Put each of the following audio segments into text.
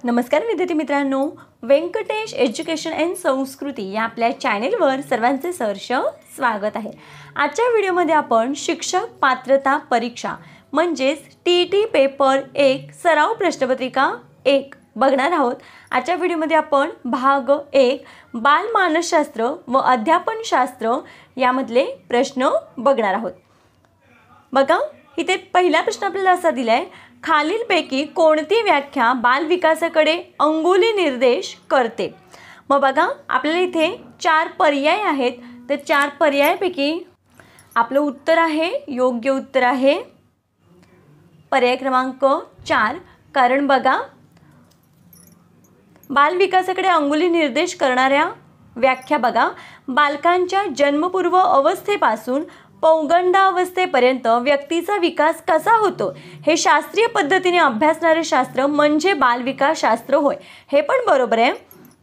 नमस्कार विद्यार्थी मित्रांनो, व्यंकटेश एज्युकेशन अँड संस्कृती या आपल्या चॅनेलवर सर्वांचे सहर्ष स्वागत आहे। आजच्या व्हिडिओमध्ये आपण शिक्षक पात्रता परीक्षा म्हणजेच टीटी पेपर 1 सराव प्रश्नपत्रिका 1 बघणार आहोत। आजच्या व्हिडिओमध्ये आपण भाग 1 बालमानसशास्त्र व अध्यापनशास्त्र यामधले प्रश्न बघणार आहोत। बघा, इथे पहिला प्रश्न आपल्याला असा दिलाय, खालीलपैकी कोणती व्याख्या बाल विकासाकडे अंगुली निर्देश करते। मग बघा, आपल्याला इथे 4 पर्याय आहेत। तर 4 पर्यायापैकी आपलं उत्तर आहे, योग्य उत्तर आहे पर्याय क्रमांक 4। कारण बघा, बाल विकासाकडे अंगुली निर्देश करणाऱ्या व्याख्या बघा, बालकांच्या जन्मपूर्व अवस्थेपासून पौगंडावस्थेपर्यंत व्यक्तीचा विकास कसा होतो हे शास्त्रीय पद्धतीने अभ्यासणारे शास्त्र म्हणजे बालविकास शास्त्र होय। हे पण बरोबर आहे।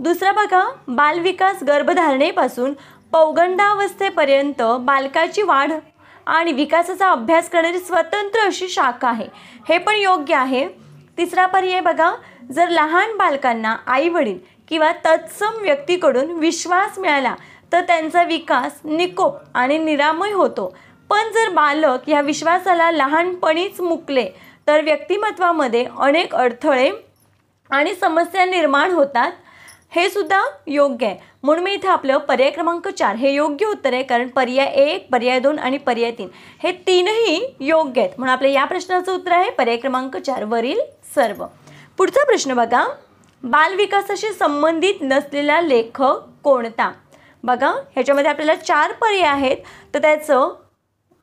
दुसरा बघा, बालविकास गर्भधारणेपासून पौगंडावस्थेपर्यंत बालकाची वाढ आणि विकासाचा अभ्यास करणारी स्वतंत्र अशी शाखा आहे। हे पण योग्य आहे। तिसरा पर्याय बघा, जर लहान बालकांना आईवडील किंवा तत्सम व्यक्तीकडून विश्वास मिळाला तर त्यांचा विकास निकोप आणि निरामय होतो, पण जर बालक या विश्वासाला लहानपणीच मुकले तर व्यक्तिमत्वामध्ये अनेक अडथळे आणि समस्या निर्माण होतात। हे सुद्धा योग्य आहे। म्हणून मी इथे आपलं पर्याय क्रमांक 4 हे योग्य उत्तर आहे। कारण पर्याय 1, पर्याय 2 आणि पर्याय 3 हे तीनही योग्य आहेत। म्हणून आपल्या या प्रश्नाचं उत्तर आहे पर्याय क्रमांक 4 वरील सर्व। पुढचा प्रश्न बघा, बालविकासाशी संबंधित नसलेला लेखक कोणता। बघा, ह्याच्यामध्ये आपल्याला 4 पर्याय आहेत। तर त्याचं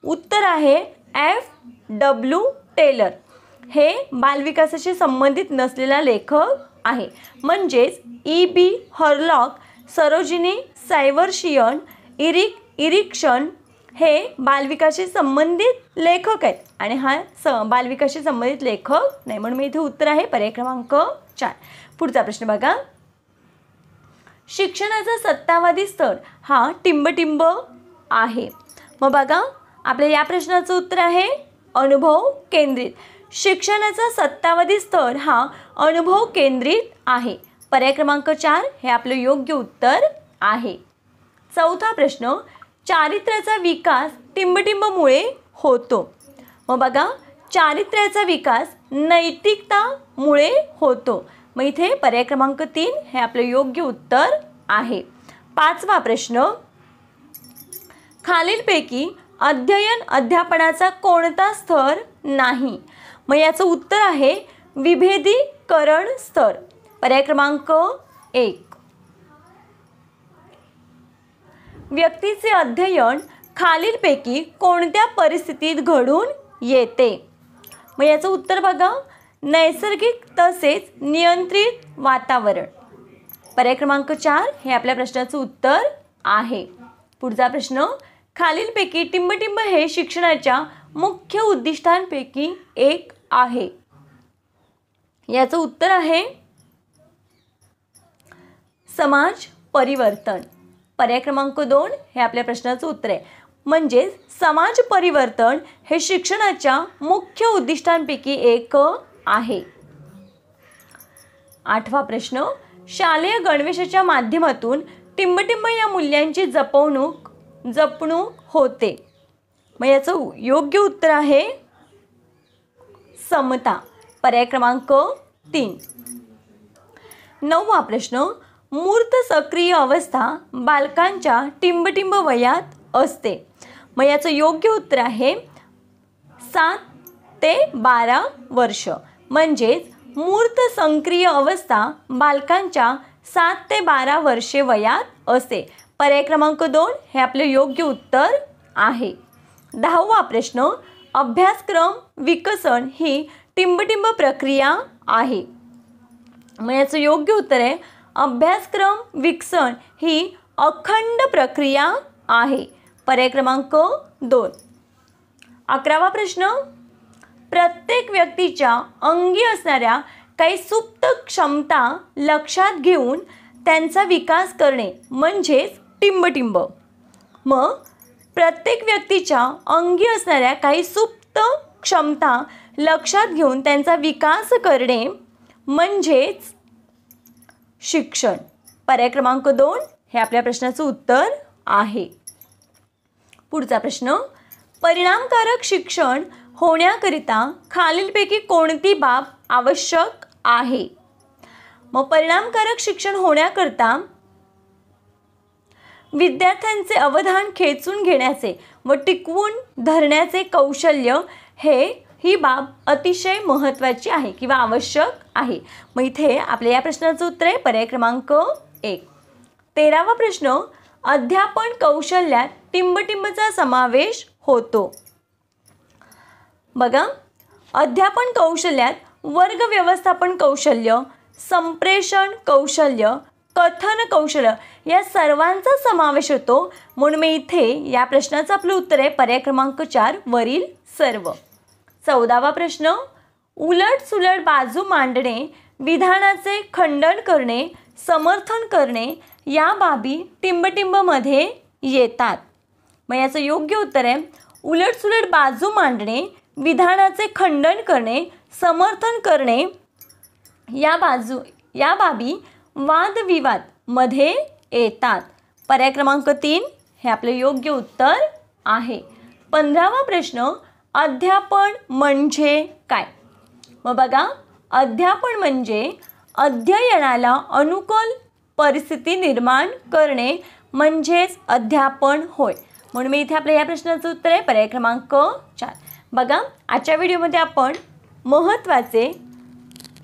उत्तर आहे F.W. टेलर। हे बालविकासाशी संबंधित नसलेला लेखक आहे। म्हणजेच E.B. हॉर्लॉक, सरोजिनी सायवर्शियन, इरिक्सन हे बालविकासाशी संबंधित लेखक आहेत आणि हा बालविकासाशी संबंधित लेखक नाही। म्हणून मी इथे उत्तर आहे पर्याय क्रमांक 4। पुढचा प्रश्न बघा, शिक्षणाचा सत्तावादी स्तर हा टिंबटिंब आहे। मग बघा, आपल्या या प्रश्नाचं उत्तर आहे अनुभव केंद्रित। शिक्षणाचा सत्तावादी स्तर हा अनुभव केंद्रित आहे। पर्याय क्रमांक 4 हे आपलं योग्य उत्तर आहे। चौथा प्रश्न, चारित्र्याचा विकास टिंबटिंबमुळे होतो। मग बघा, चारित्र्याचा विकास नैतिकतामुळे होतो। मग इथे पर्याय क्रमांक 3 हे आपलं योग्य उत्तर आहे। पाचवा प्रश्न, खालीलपैकी अध्ययन अध्यापनाचा कोणता स्तर नाही। मग याचं उत्तर आहे विभेदीकरण स्तर। पर्याय क्रमांक 1। व्यक्तीचे अध्ययन खालीलपैकी कोणत्या परिस्थितीत घडून येते। मग याचं उत्तर बघा, नैसर्गिक तसेच नियंत्रित वातावरण। पर्याय क्रमांक 4 हे आपल्या प्रश्नाचं उत्तर आहे। पुढचा प्रश्न, खालीलपैकी टिंबटिंब हे शिक्षणाच्या मुख्य उद्दिष्टांपैकी एक आहे। याचं उत्तर आहे समाज परिवर्तन। पर्याय क्रमांक 2 हे आपल्या प्रश्नाचं उत्तर आहे। म्हणजे समाज परिवर्तन हे शिक्षणाच्या मुख्य उद्दिष्टांपैकी एक आहे। आठवा प्रश्न, शालेय गणवेशाच्या माध्यमातून टिंबटिंब या मूल्यांची जपणूक होते। मग याचं योग्य उत्तर आहे समता। पर्याय क्रमांक 3। नववा प्रश्न, मूर्त सक्रिय अवस्था बालकांच्या टिंबटिंब वयात असते। मग याचं योग्य उत्तर आहे 7 ते 12 वर्ष। म्हणजेच मूर्त सक्रिय अवस्था बालकांच्या 7 ते 12 वर्षे वयात असते। पर्याय क्रमांक 2 हे आपले योग्य उत्तर आहे। 10वा प्रश्न, अभ्यासक्रम विकसन ही टिंबटिंब प्रक्रिया आहे। मग याचं योग्य उत्तर आहे अभ्यासक्रम विकसन ही अखंड प्रक्रिया आहे। पर्याय क्रमांक 2। 11वा प्रश्न, प्रत्येक व्यक्तीच्या अंगी असणाऱ्या काही सुप्त क्षमता लक्षात घेऊन त्यांचा विकास करणे म्हणजेच टिंबटिंब। मग प्रत्येक व्यक्तीच्या अंगी असणाऱ्या काही सुप्त क्षमता लक्षात घेऊन त्यांचा विकास करणे म्हणजेच शिक्षण. पर्याय क्रमांक 2 हे आपल्या प्रश्नाचं उत्तर आहे. पुढचा प्रश्न, परिणामकारक शिक्षण होण्याकरिता खालीलपैकी कोणती बाब आवश्यक आहे? मग परिणामकारक शिक्षण होण्याकरता विद्यार्थ्यांचे अवधान खेचून घेण्याचे व टिकवून धरण्याचे कौशल्य ही बाब अतिशय महत्त्वाची आहे किंवा आवश्यक आहे. मग इथे आपल्या या प्रश्नाचं उत्तर आहे पर्याय क्रमांक 1. 13वा प्रश्न, अध्यापन कौशल्यात टिंबटिंबचा समावेश होतो. बघा, अध्यापन कौशल्यात वर्ग व्यवस्थापन कौशल्य, संप्रेषण कौशल्य, कथन कौशल्य या सर्वांचा समावेश होतो. म्हणून मी इथे या प्रश्नाचं आपलं उत्तर आहे पर्याय क्रमांक 4 वरील सर्व. 14वा प्रश्न, उलट सुलट बाजू मांडणे, विधानाचे खंडन करणे, समर्थन करणे या बाबी टिंबटिंबमध्ये येतात. मग याचं योग्य उत्तर आहे उलट सुलट बाजू मांडणे, विधानाचे खंडन करणे, समर्थन करणे या बाबी वादविवाद मध्ये येतात. पर्याय क्रमांक 3 हे आपले योग्य उत्तर आहे. 15वा प्रश्न, अध्यापन म्हणजे काय? मग बघा, अध्यापन म्हणजे अध्ययनाला अनुकूल परिस्थिती निर्माण करणे म्हणजेच अध्यापन होय. म्हणून मी इथे आपल्या या प्रश्नाचं उत्तर आहे पर्याय क्रमांक 4. बघा, आजच्या व्हिडिओमध्ये आपण महत्त्वाचे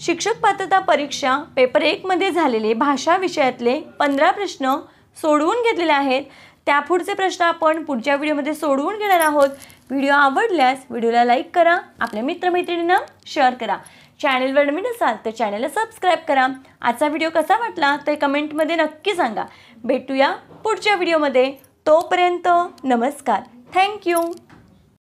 शिक्षक पात्रता परीक्षा पेपर 1 मध्ये झालेले भाषा विषयातले 15 प्रश्न सोडवून घेतलेले आहेत. त्यापुढचे प्रश्न आपण पुढच्या व्हिडिओमध्ये सोडवून घेणार आहोत. व्हिडिओ आवडल्यास व्हिडिओला लाईक करा, आपल्या मित्रमैत्रिणींना शेअर करा. चॅनलवर नवीन असाल तर चॅनलला सबस्क्राईब करा. आजचा व्हिडिओ कसा वाटला ते कमेंटमध्ये नक्की सांगा. भेटूया पुढच्या व्हिडिओमध्ये. तोपर्यंत नमस्कार. थँक्यू.